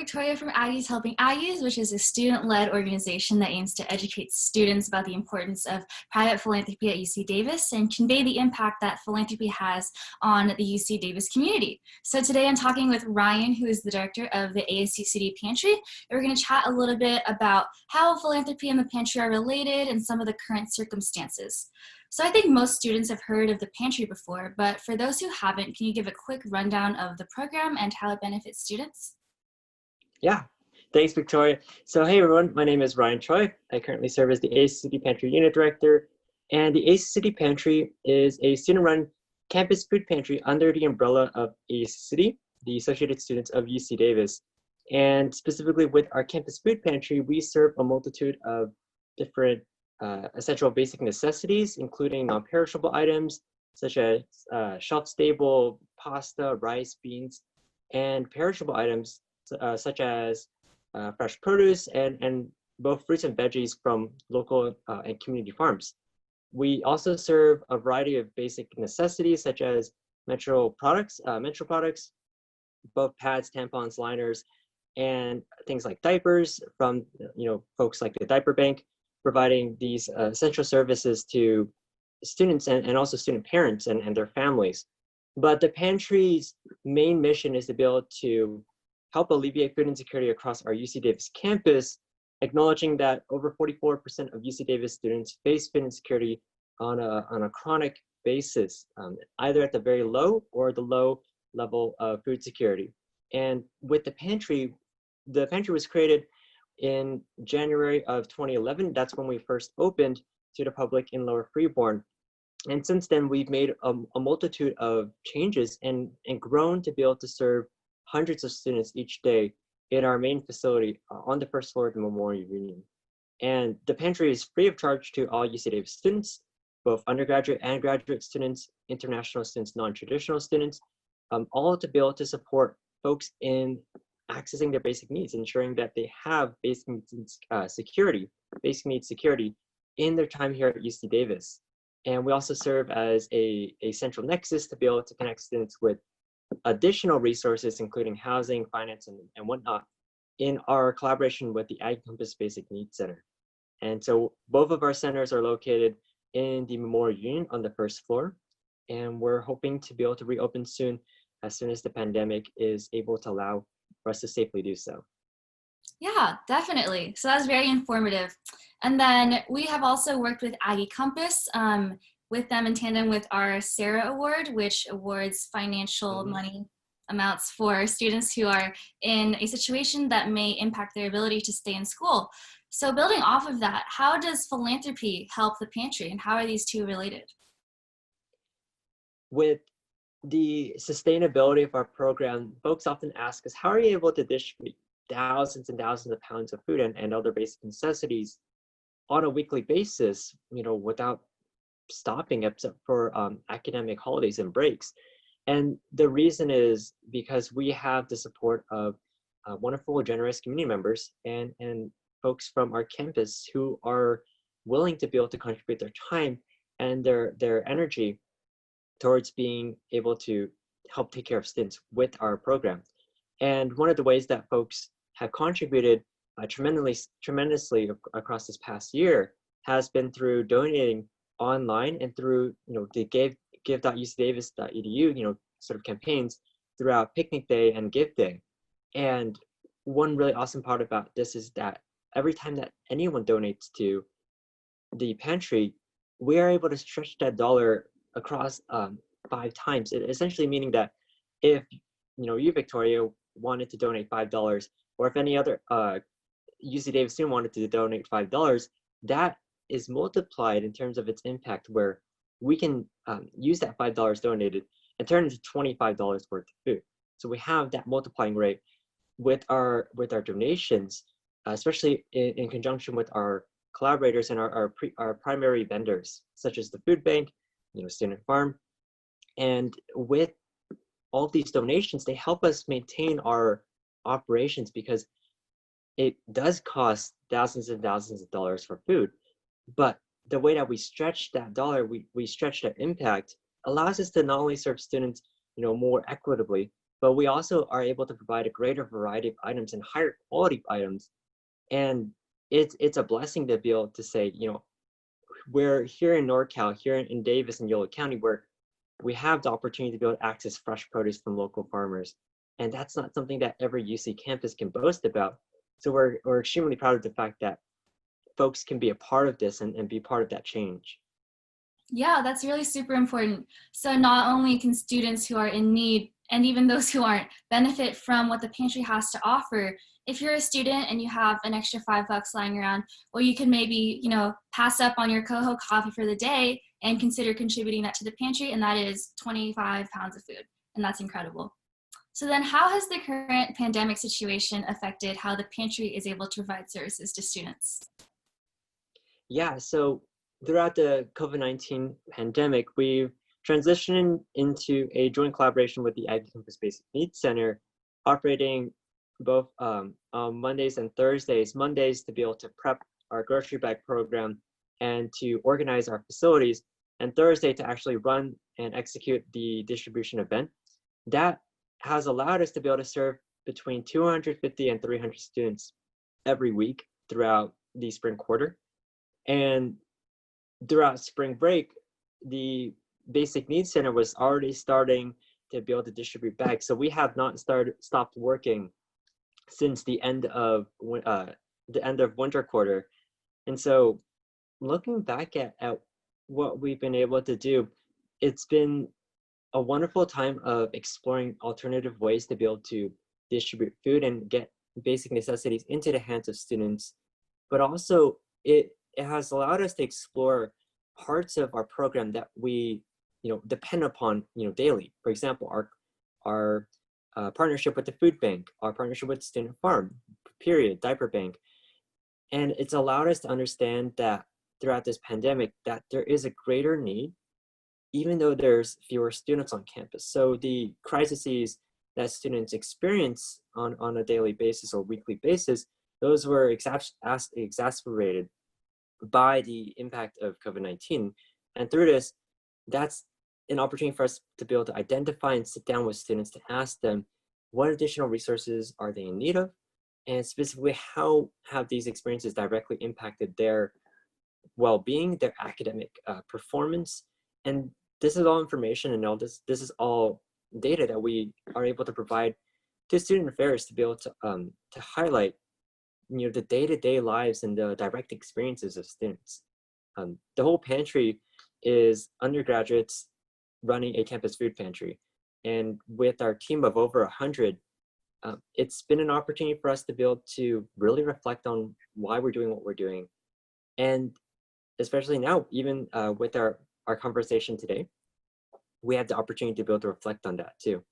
Victoria from Aggies Helping Aggies, which is a student-led organization that aims to educate students about the importance of private philanthropy at UC Davis and convey the impact that philanthropy has on the UC Davis community. So today I'm talking with Ryan, who is the director of the ASUCD Pantry, and we're going to chat a little bit about how philanthropy and the Pantry are related and some of the current circumstances. So I think most students have heard of the Pantry before, but for those who haven't, can you give a quick rundown of the program and how it benefits students? Yeah, thanks, Victoria. So, hey, everyone, my name is Ryan Choi. I currently serve as the ASUCD Pantry Unit Director, and the ASUCD Pantry is a student-run campus food pantry under the umbrella of ASUCD, the Associated Students of UC Davis. And specifically with our campus food pantry, we serve a multitude of different essential basic necessities, including non-perishable items such as shelf-stable pasta, rice, beans, and perishable items such as fresh produce and both fruits and veggies from local and community farms. We also serve a variety of basic necessities such as menstrual products, both pads, tampons, liners, and things like diapers from folks like the Diaper Bank, providing these essential services to students and also student parents and their families. But the pantry's main mission is to be able to help alleviate food insecurity across our UC Davis campus, acknowledging that over 44% of UC Davis students face food insecurity on a chronic basis, either at the very low or the low level of food security. And with the pantry was created in January of 2011. That's when we first opened to the public in Lower Freeborn. And since then, we've made a multitude of changes and grown to be able to serve hundreds of students each day in our main facility on the first floor of the Memorial Union. And the pantry is free of charge to all UC Davis students, both undergraduate and graduate students, international students, non-traditional students, all to be able to support folks in accessing their basic needs, ensuring that they have basic needs security in their time here at UC Davis. And we also serve as a central nexus to be able to connect students with additional resources, including housing, finance, and whatnot, in our collaboration with the Ag Campus Basic Needs Center. And so both of our centers are located in the Memorial Union on the first floor, and we're hoping to be able to reopen soon as the pandemic is able to allow for us to safely do so. Yeah, definitely. So that's very informative. And then we have also worked with Aggie Compass with them in tandem with our Sarah Award, which awards financial money amounts for students who are in a situation that may impact their ability to stay in school. So building off of that, how does philanthropy help the pantry and how are these two related? With the sustainability of our program, folks often ask us, how are you able to distribute thousands and thousands of pounds of food and other basic necessities on a weekly basis, without stopping except for academic holidays and breaks? And the reason is because we have the support of wonderful, generous community members and folks from our campus who are willing to be able to contribute their time and their energy towards being able to help take care of students with our program. And one of the ways that folks have contributed tremendously across this past year has been through donating online and through the give.ucdavis.edu sort of campaigns throughout Picnic Day and Give Day. And one really awesome part about this is that every time that anyone donates to the pantry, we are able to stretch that dollar across 5 times. It essentially meaning that if you, Victoria, wanted to donate $5, or if any other UC Davis student wanted to donate $5, that is multiplied in terms of its impact, where we can use that $5 donated and turn it into $25 worth of food. So we have that multiplying rate with our donations, especially in conjunction with our collaborators and our primary vendors, such as the food bank, Student Farm. And with all of these donations, they help us maintain our operations, because it does cost thousands and thousands of dollars for food. But the way that we stretch that dollar, we stretch that impact, allows us to not only serve students more equitably, but we also are able to provide a greater variety of items and higher quality items. And it's a blessing to be able to say, we're here in NorCal, here in Davis and Yolo County, where we have the opportunity to be able to access fresh produce from local farmers. And that's not something that every UC campus can boast about. So we're extremely proud of the fact that folks can be a part of this and be part of that change. Yeah, that's really super important. So not only can students who are in need, and even those who aren't, benefit from what the pantry has to offer. If you're a student and you have an extra $5 lying around, well, you can maybe, pass up on your Coho coffee for the day and consider contributing that to the pantry, and that is 25 pounds of food, and that's incredible. So then how has the current pandemic situation affected how the pantry is able to provide services to students? Yeah, so throughout the COVID-19 pandemic, we've transitioned into a joint collaboration with the Aggie Campus Basic Needs Center, operating both on Mondays and Thursdays. Mondays to be able to prep our grocery bag program and to organize our facilities, and Thursday to actually run and execute the distribution event. That has allowed us to be able to serve between 250 and 300 students every week throughout the spring quarter. And throughout spring break, the Basic Needs Center was already starting to be able to distribute bags. So we have not stopped working since the end of winter quarter. And so looking back at what we've been able to do, it's been a wonderful time of exploring alternative ways to be able to distribute food and get basic necessities into the hands of students. But also it has allowed us to explore parts of our program that we depend upon daily. For example, our partnership with the food bank, our partnership with Student Farm, period, diaper bank. And it's allowed us to understand that throughout this pandemic that there is a greater need, even though there's fewer students on campus. So the crises that students experience on a daily basis or weekly basis, those were exacerbated by the impact of COVID-19. And through this, that's an opportunity for us to be able to identify and sit down with students to ask them what additional resources are they in need of, and specifically how have these experiences directly impacted their well-being, their academic performance. And this is all information, and all this is all data that we are able to provide to student affairs to be able to highlight the day-to-day lives and the direct experiences of students. The whole pantry is undergraduates running a campus food pantry. And with our team of over 100, it's been an opportunity for us to be able to really reflect on why we're doing what we're doing. And especially now, even with our conversation today, we have the opportunity to be able to reflect on that too.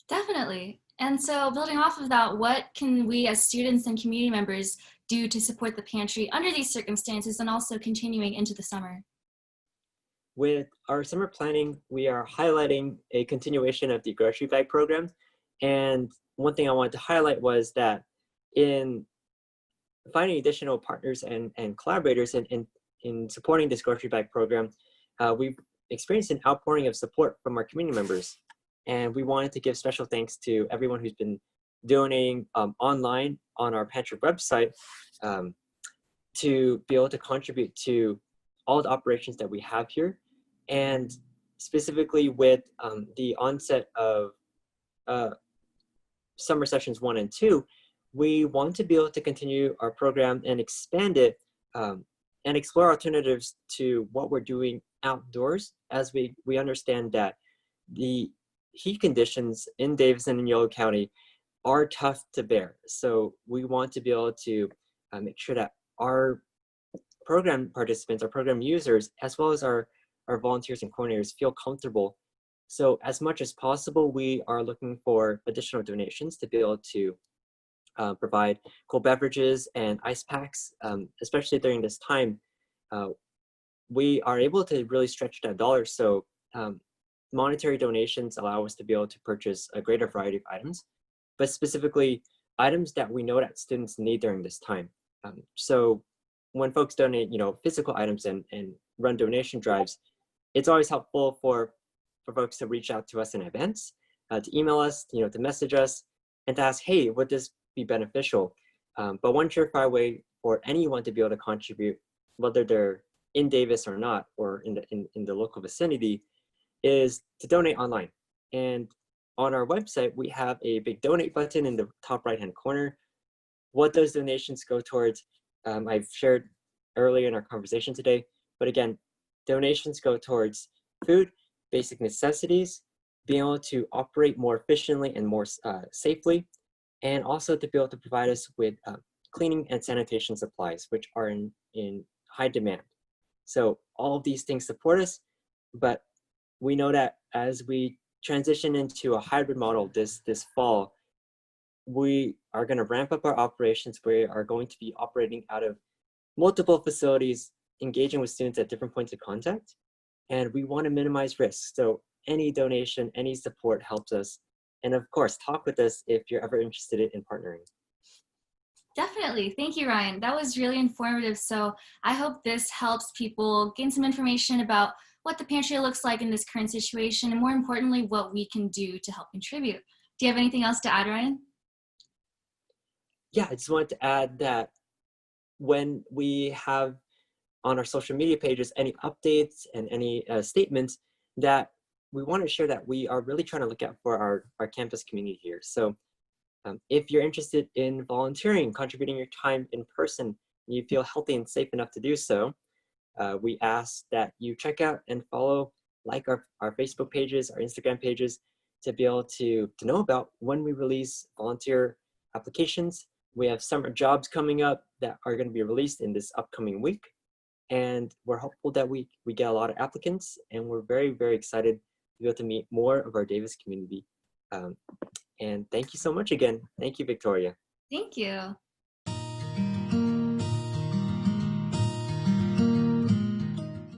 Definitely. And so building off of that, what can we as students and community members do to support the pantry under these circumstances and also continuing into the summer? With our summer planning, we are highlighting a continuation of the grocery bag program. And one thing I wanted to highlight was that in finding additional partners and collaborators in supporting this grocery bag program, we've experienced an outpouring of support from our community members. And we wanted to give special thanks to everyone who's been donating online on our Pantry website to be able to contribute to all the operations that we have here. And specifically with the onset of summer sessions 1 and 2, we want to be able to continue our program and expand it and explore alternatives to what we're doing outdoors, as we understand that the heat conditions in Davis and in Yolo County are tough to bear. So we want to be able to make sure that our program participants, our program users, as well as our volunteers and coordinators feel comfortable. So as much as possible, we are looking for additional donations to be able to provide cold beverages and ice packs, especially during this time. We are able to really stretch that dollar. So monetary donations allow us to be able to purchase a greater variety of items, but specifically items that we know that students need during this time. So when folks donate, physical items and run donation drives, it's always helpful for folks to reach out to us in advance. to email us, to message us, and to ask, hey, would this be beneficial? But one surefire way for anyone to be able to contribute, whether they're in Davis or not, or in the local vicinity, is to donate online. And on our website, we have a big donate button in the top right-hand corner. What those donations go towards, I've shared earlier in our conversation today, but again, donations go towards food, basic necessities, being able to operate more efficiently and more safely, and also to be able to provide us with cleaning and sanitation supplies, which are in high demand. So all of these things support us, but we know that as we transition into a hybrid model this fall, we are going to ramp up our operations. We are going to be operating out of multiple facilities, engaging with students at different points of contact, and we want to minimize risks. So any donation, any support helps us. And of course, talk with us if you're ever interested in partnering. Definitely. Thank you, Ryan. That was really informative. So I hope this helps people gain some information about what the pantry looks like in this current situation, and more importantly, what we can do to help contribute. Do you have anything else to add, Ryan? Yeah, I just wanted to add that when we have on our social media pages any updates and any statements, that we want to share that we are really trying to look out for our campus community here. So if you're interested in volunteering, contributing your time in person, you feel healthy and safe enough to do so, we ask that you check out and follow, like our Facebook pages, our Instagram pages, to be able to know about when we release volunteer applications. We have summer jobs coming up that are going to be released in this upcoming week. And we're hopeful that we get a lot of applicants, and we're very, very excited to be able to meet more of our Davis community. And thank you so much again. Thank you, Victoria. Thank you.